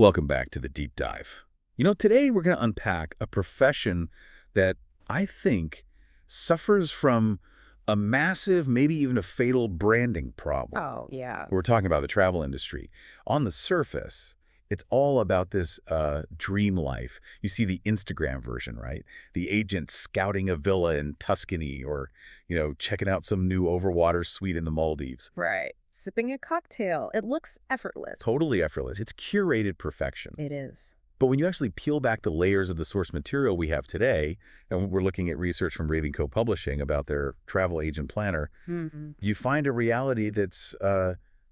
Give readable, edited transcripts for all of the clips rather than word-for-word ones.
Welcome back to the deep dive. Today we're going to unpack a profession that I think suffers from a massive, maybe even a fatal branding problem. Oh, yeah. We're talking about the travel industry. On the surface, it's all about this dream life. You see the Instagram version, right? The agent scouting a villa in Tuscany or, checking out some new overwater suite in the Maldives. Right. Sipping a cocktail. It looks effortless. Totally effortless. It's curated perfection. It is. But when you actually peel back the layers of the source material we have today, and we're looking at research from Raven Co. Publishing about their travel agent planner, you find a reality that's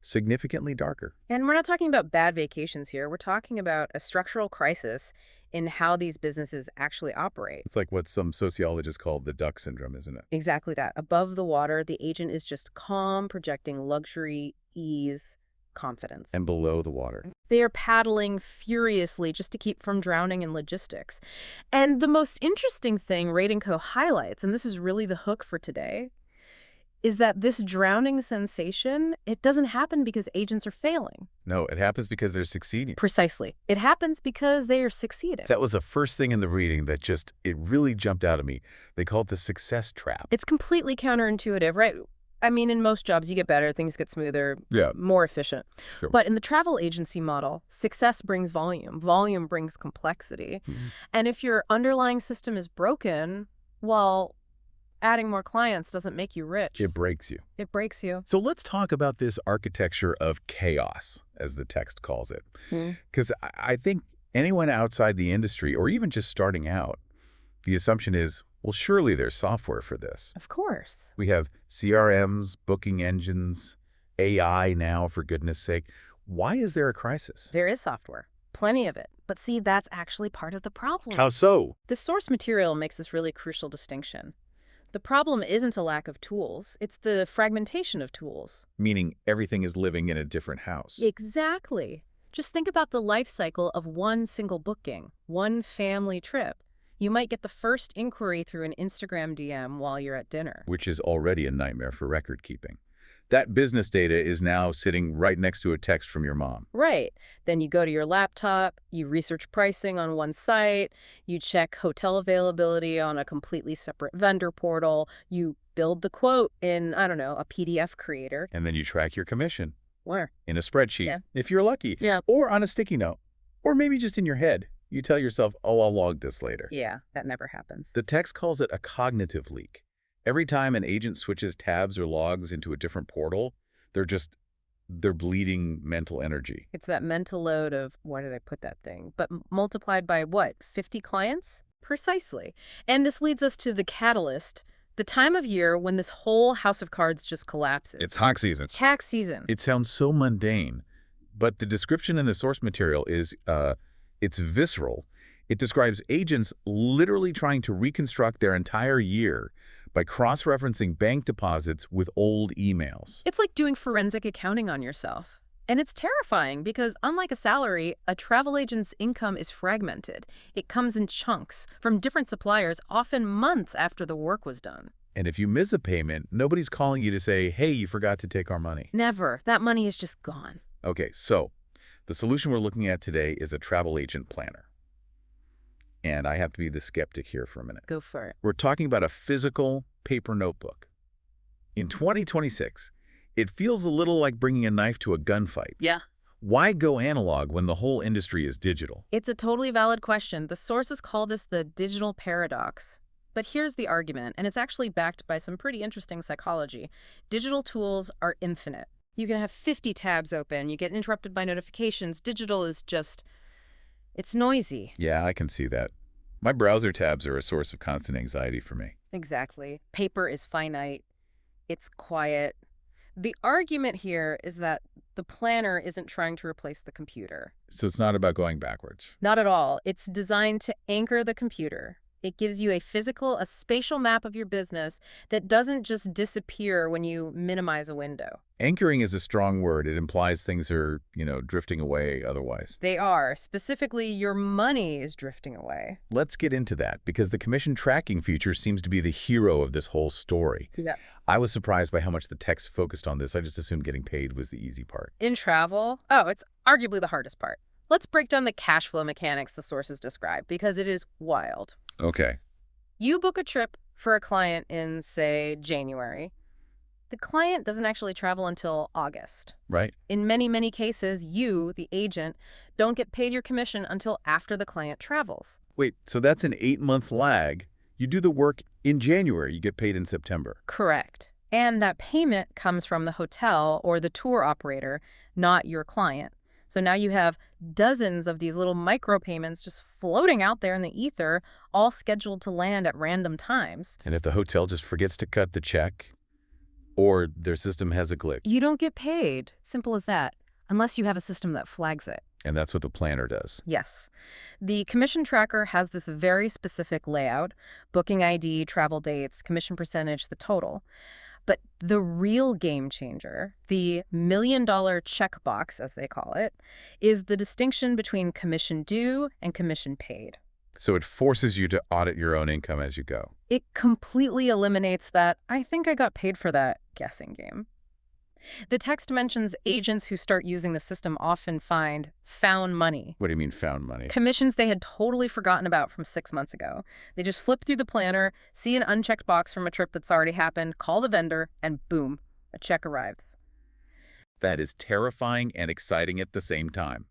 significantly darker. And we're not talking about bad vacations here. We're talking about a structural crisis in how these businesses actually operate. It's like what some sociologists call the duck syndrome, isn't it? Exactly that. Above the water, the agent is just calm, projecting luxury, ease, confidence. And below the water. They are paddling furiously just to keep from drowning in logistics. And the most interesting thing Rating Co. highlights, and this is really the hook for today, is that this drowning sensation, it doesn't happen because agents are failing. No, it happens because they're succeeding. Precisely. It happens because they are succeeding. That was the first thing in the reading that it really jumped out at me. They call it the success trap. It's completely counterintuitive, right? I mean, in most jobs, you get better, things get smoother, more efficient. Sure. But in the travel agency model, success brings volume. Volume brings complexity. And if your underlying system is broken, well, adding more clients doesn't make you rich. It breaks you. It breaks you. So let's talk about this architecture of chaos, as the text calls it. Because I think anyone outside the industry, or even just starting out, the assumption is, well, surely there's software for this. Of course. We have CRMs, booking engines, AI now, for goodness sake. Why is there a crisis? There is software. Plenty of it. But see, that's actually part of the problem. How so? The source material makes this really crucial distinction. The problem isn't a lack of tools, it's the fragmentation of tools. Meaning everything is living in a different house. Exactly. Just think about the life cycle of one single booking, one family trip. You might get the first inquiry through an Instagram DM while you're at dinner. Which is already a nightmare for record keeping. That business data is now sitting right next to a text from your mom. Right. Then you go to your laptop, you research pricing on one site, you check hotel availability on a completely separate vendor portal, you build the quote in, I don't know, a PDF creator. And then you track your commission. Where? In a spreadsheet, Yeah. if you're lucky. Yeah. Or on a sticky note. Or maybe just in your head. You tell yourself, oh, I'll log this later. Yeah, that never happens. The text calls it a cognitive leak. Every time an agent switches tabs or logs into a different portal, they're bleeding mental energy. It's that mental load of, where did I put that thing? But multiplied by what, 50 clients? Precisely. And this leads us to the catalyst, the time of year when this whole house of cards just collapses. It's hawk season. Tax season. It sounds so mundane, but the description in the source material is, it's visceral. It describes agents literally trying to reconstruct their entire year by cross-referencing bank deposits with old emails. It's like doing forensic accounting on yourself. And it's terrifying because unlike a salary, a travel agent's income is fragmented. It comes in chunks from different suppliers, often months after the work was done. And if you miss a payment, nobody's calling you to say, hey, you forgot to take our money. Never. That money is just gone. Okay, so the solution we're looking at today is a travel agent planner. And I have to be the skeptic here for a minute. Go for it. We're talking about a physical paper notebook. In 2026, it feels a little like bringing a knife to a gunfight. Yeah. Why go analog when the whole industry is digital? It's a totally valid question. The sources call this the digital paradox. But here's the argument, and it's actually backed by some pretty interesting psychology. Digital tools are infinite. You can have 50 tabs open. You get interrupted by notifications. Digital is just... it's noisy. Yeah, I can see that. My browser tabs are a source of constant anxiety for me. Exactly. Paper is finite. It's quiet. The argument here is that the planner isn't trying to replace the computer. So it's not about going backwards. Not at all. It's designed to anchor the computer. It gives you a spatial map of your business that doesn't just disappear when you minimize a window. Anchoring is a strong word. It implies things are, drifting away otherwise. They are. Specifically, your money is drifting away. Let's get into that, because the commission tracking feature seems to be the hero of this whole story. Yeah. I was surprised by how much the text focused on this. I just assumed getting paid was the easy part. In travel, it's arguably the hardest part. Let's break down the cash flow mechanics the sources describe, because it is wild. Okay, You book a trip for a client in, say, January. The client doesn't actually travel until August. right. In many, many cases, you, the agent, don't get paid your commission until after the client travels. Wait, so that's an 8-month lag. You do the work in January, you get paid in September. Correct. And that payment comes from the hotel or the tour operator, not your client. So now you have dozens of these little micropayments just floating out there in the ether, all scheduled to land at random times. And if the hotel just forgets to cut the check, or their system has a glitch, You don't get paid. Simple as that. Unless you have a system that flags it. and that's what the planner does. Yes. The commission tracker has this very specific layout: booking ID, travel dates, commission percentage, the total. But the real game changer, the million-dollar checkbox, as they call it, is the distinction between commission due and commission paid. So it forces you to audit your own income as you go. It completely eliminates that "I think I got paid for that" guessing game. The text mentions agents who start using the system often find found money, What do you mean found money? commissions they had totally forgotten about from 6 months ago. They just flip through the planner, see an unchecked box from a trip that's already happened, call the vendor, and boom, a check arrives. That is terrifying and exciting at the same time.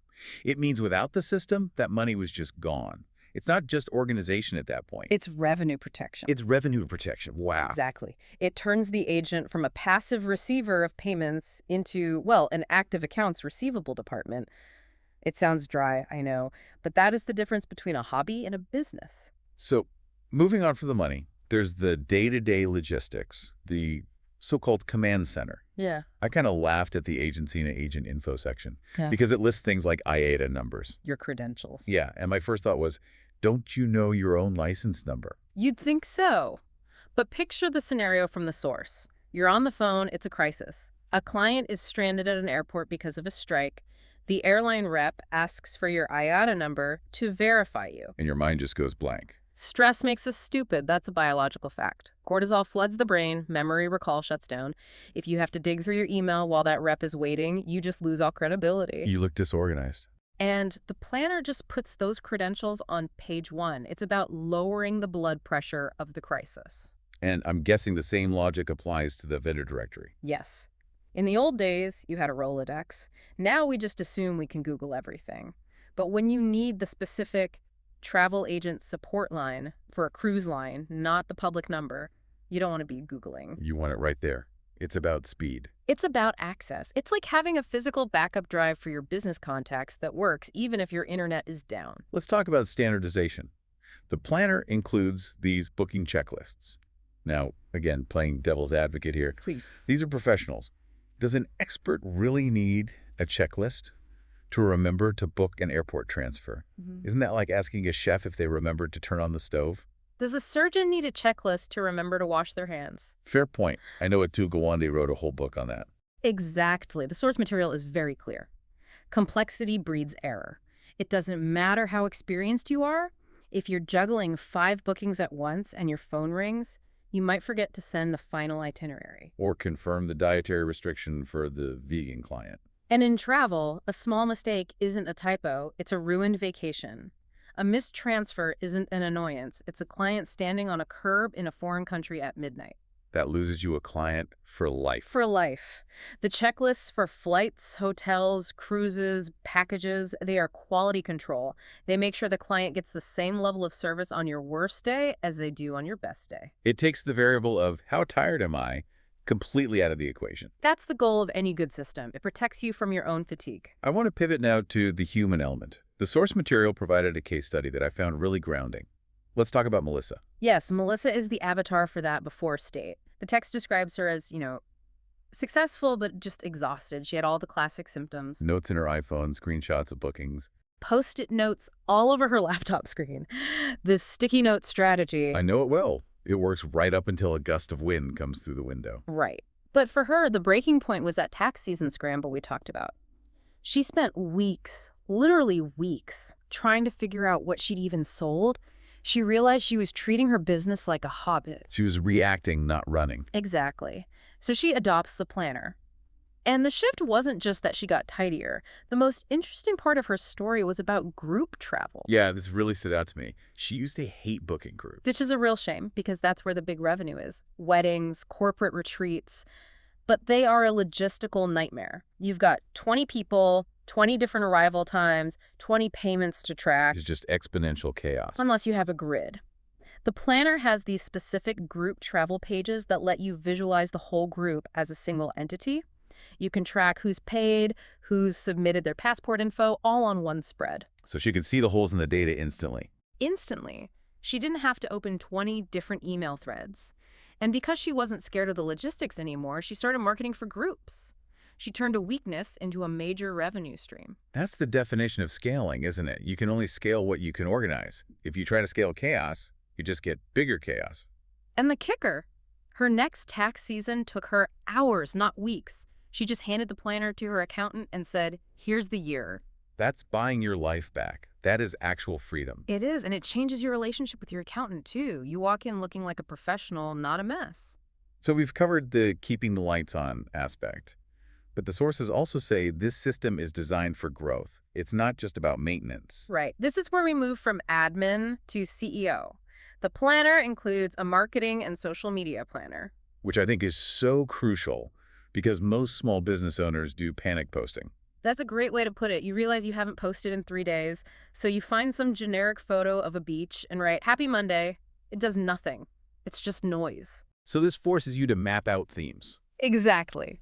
It means without the system, that money was just gone. It's not just organization at that point. It's revenue protection. It's revenue protection. Wow. Exactly. It turns the agent from a passive receiver of payments into, well, an active accounts receivable department. It sounds dry, I know, but that is the difference between a hobby and a business. So, moving on from the money, there's the day-to-day logistics, the so-called command center. Yeah. I kind of laughed at the agency and agent info section Yeah. because it lists things like IATA numbers. Your credentials. Yeah, and my first thought was, don't you know your own license number? You'd think so. But picture the scenario from the source. You're on the phone, it's a crisis. A client is stranded at an airport because of a strike. The airline rep asks for your IATA number to verify you. And your mind just goes blank. Stress makes us stupid. That's a biological fact. Cortisol floods the brain, memory recall shuts down. If you have to dig through your email while that rep is waiting, you just lose all credibility. You look disorganized. And the planner just puts those credentials on page 1. It's about lowering the blood pressure of the crisis. And I'm guessing the same logic applies to the vendor directory. Yes. In the old days, you had a Rolodex. Now we just assume we can Google everything. But when you need the specific travel agent support line for a cruise line, not the public number, you don't want to be Googling. You want it right there. It's about speed. It's about access. It's like having a physical backup drive for your business contacts that works even if your internet is down. Let's talk about standardization. The planner includes these booking checklists. Now, again, playing devil's advocate here, Please. these are professionals. Does an expert really need a checklist to remember to book an airport transfer? Isn't that like asking a chef if they remembered to turn on the stove? Does a surgeon need a checklist to remember to wash their hands? Fair point. I know Atu Gawande wrote a whole book on that. Exactly. The source material is very clear. Complexity breeds error. It doesn't matter how experienced you are. If you're juggling 5 bookings at once and your phone rings, you might forget to send the final itinerary. Or confirm the dietary restriction for the vegan client. And in travel, a small mistake isn't a typo, it's a ruined vacation. A missed transfer isn't an annoyance, it's a client standing on a curb in a foreign country at midnight. That loses you a client for life. For life. The checklists for flights, hotels, cruises, packages, they are quality control. They make sure the client gets the same level of service on your worst day as they do on your best day. It takes the variable of how tired am I completely out of the equation. That's the goal of any good system. It protects you from your own fatigue. I want to pivot now to the human element. The source material provided a case study that I found really grounding. Let's talk about Melissa. Yes, Melissa is the avatar for that before state. The text describes her as, successful but just exhausted. She had all the classic symptoms. Notes in her iPhone, screenshots of bookings. Post-it notes all over her laptop screen. This sticky note strategy. I know it well. It works right up until a gust of wind comes through the window. Right. But for her, the breaking point was that tax season scramble we talked about. She spent weeks, literally weeks, trying to figure out what she'd even sold. She realized she was treating her business like a hobbit. She was reacting, not running. Exactly. So she adopts the planner. And the shift wasn't just that she got tidier. The most interesting part of her story was about group travel, Yeah, this really stood out to me. She used to hate booking which groups. is a real shame because that's where the big revenue is. Weddings, corporate retreats, but they are a logistical nightmare. You've got 20 people, 20 different arrival times, 20 payments to track, It's just exponential chaos. unless you have a grid. The planner has these specific group travel pages that let you visualize the whole group as a single entity. You can track who's paid, who's submitted their passport info, all on one spread. So she could see the holes in the data instantly. Instantly. She didn't have to open 20 different email threads. And because she wasn't scared of the logistics anymore, she started marketing for groups. She turned a weakness into a major revenue stream. That's the definition of scaling, isn't it? You can only scale what you can organize. If you try to scale chaos, you just get bigger chaos. And the kicker, her next tax season took her hours, not weeks. She just handed the planner to her accountant and said, "Here's the year." That's buying your life back. That is actual freedom. It is, and it changes your relationship with your accountant, too. You walk in looking like a professional, not a mess. So we've covered the keeping the lights on aspect. But the sources also say this system is designed for growth. It's not just about maintenance. Right. This is where we move from admin to CEO. The planner includes a marketing and social media planner. Which I think is so crucial because most small business owners do panic posting. That's a great way to put it. You realize you haven't posted in 3 days, so you find some generic photo of a beach and write, "Happy Monday." It does nothing. It's just noise. So this forces you to map out themes. Exactly.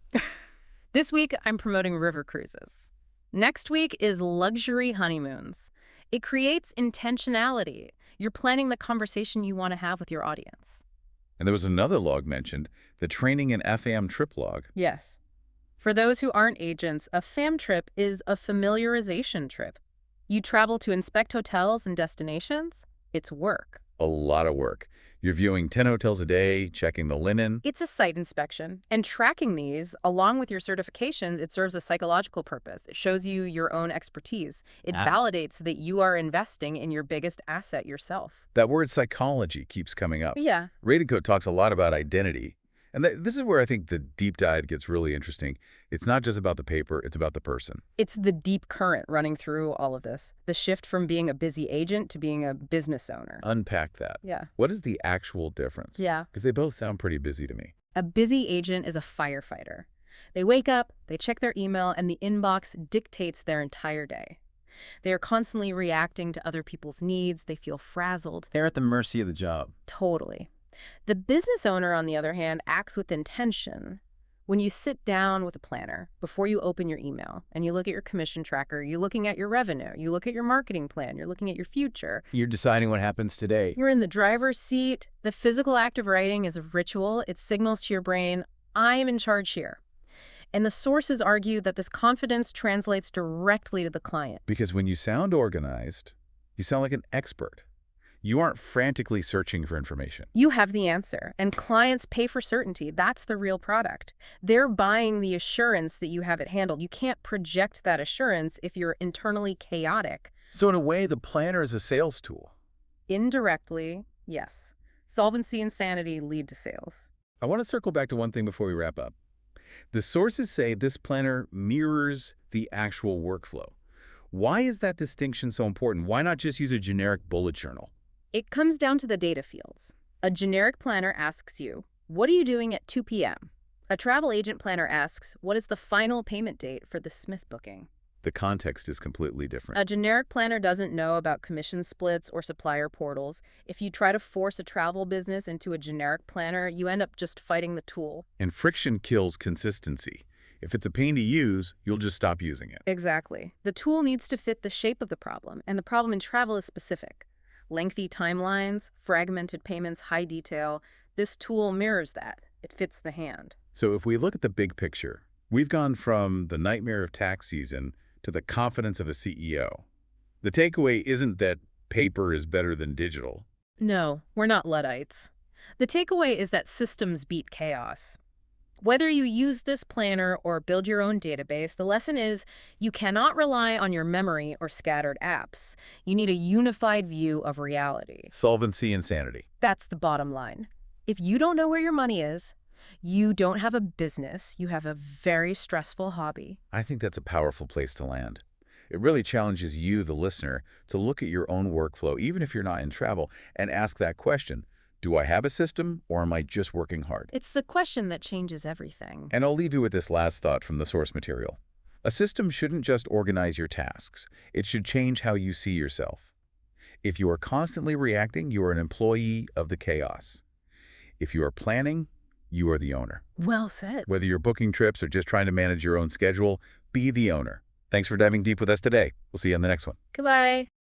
This week, I'm promoting river cruises. Next week is luxury honeymoons. It creates intentionality. You're planning the conversation you want to have with your audience. And there was another log mentioned, the training and FAM trip log. Yes. For those who aren't agents, a FAM trip is a familiarization trip. You travel to inspect hotels and destinations. It's work. A lot of work. You're viewing 10 hotels a day, checking the linen. It's a site inspection. And tracking these, along with your certifications, it serves a psychological purpose. It shows you your own expertise. It validates that you are investing in your biggest asset yourself. That word psychology keeps coming up. Yeah. Rated Code talks a lot about identity. And this is where I think the deep dive gets really interesting. It's not just about the paper, it's about the person. It's the deep current running through all of this. The shift from being a busy agent to being a business owner. Unpack that. Yeah. What is the actual difference? Yeah. Because they both sound pretty busy to me. A busy agent is a firefighter. They wake up, they check their email, and the inbox dictates their entire day. They are constantly reacting to other people's needs. They feel frazzled. They're at the mercy of the job. Totally. The business owner, on the other hand, acts with intention. When you sit down with a planner before you open your email and you look at your commission tracker, you're looking at your revenue, you look at your marketing plan, you're looking at your future. You're deciding what happens today. You're in the driver's seat. The physical act of writing is a ritual. It signals to your brain, I am in charge here. And the sources argue that this confidence translates directly to the client. Because when you sound organized, you sound like an expert. You aren't frantically searching for information. You have the answer, and clients pay for certainty. That's the real product. They're buying the assurance that you have it handled. You can't project that assurance if you're internally chaotic. So in a way, the planner is a sales tool. Indirectly, yes. Solvency and sanity lead to sales. I want to circle back to one thing before we wrap up. The sources say this planner mirrors the actual workflow. Why is that distinction so important? Why not just use a generic bullet journal? It comes down to the data fields. A generic planner asks you, what are you doing at 2 p.m.? A travel agent planner asks, what is the final payment date for the Smith booking? The context is completely different. A generic planner doesn't know about commission splits or supplier portals. If you try to force a travel business into a generic planner, you end up just fighting the tool. And friction kills consistency. If it's a pain to use, you'll just stop using it. Exactly. The tool needs to fit the shape of the problem, and the problem in travel is specific. Lengthy timelines, fragmented payments, high detail. This tool mirrors that. It fits the hand. So if we look at the big picture, we've gone from the nightmare of tax season to the confidence of a CEO. The takeaway isn't that paper is better than digital. No, we're not Luddites. The takeaway is that systems beat chaos. Whether you use this planner or build your own database, the lesson is you cannot rely on your memory or scattered apps. You need a unified view of reality. Solvency and sanity. That's the bottom line. If you don't know where your money is, You don't have a business, you have a very stressful hobby. I think that's a powerful place to land. It really challenges you, the listener, to look at your own workflow, even if you're not in travel, and ask that question: do I have a system, or am I just working hard? It's the question that changes everything. And I'll leave you with this last thought from the source material. A system shouldn't just organize your tasks. It should change how you see yourself. If you are constantly reacting, you are an employee of the chaos. If you are planning, you are the owner. Well said. Whether you're booking trips or just trying to manage your own schedule, be the owner. Thanks for diving deep with us today. We'll see you on the next one. Goodbye.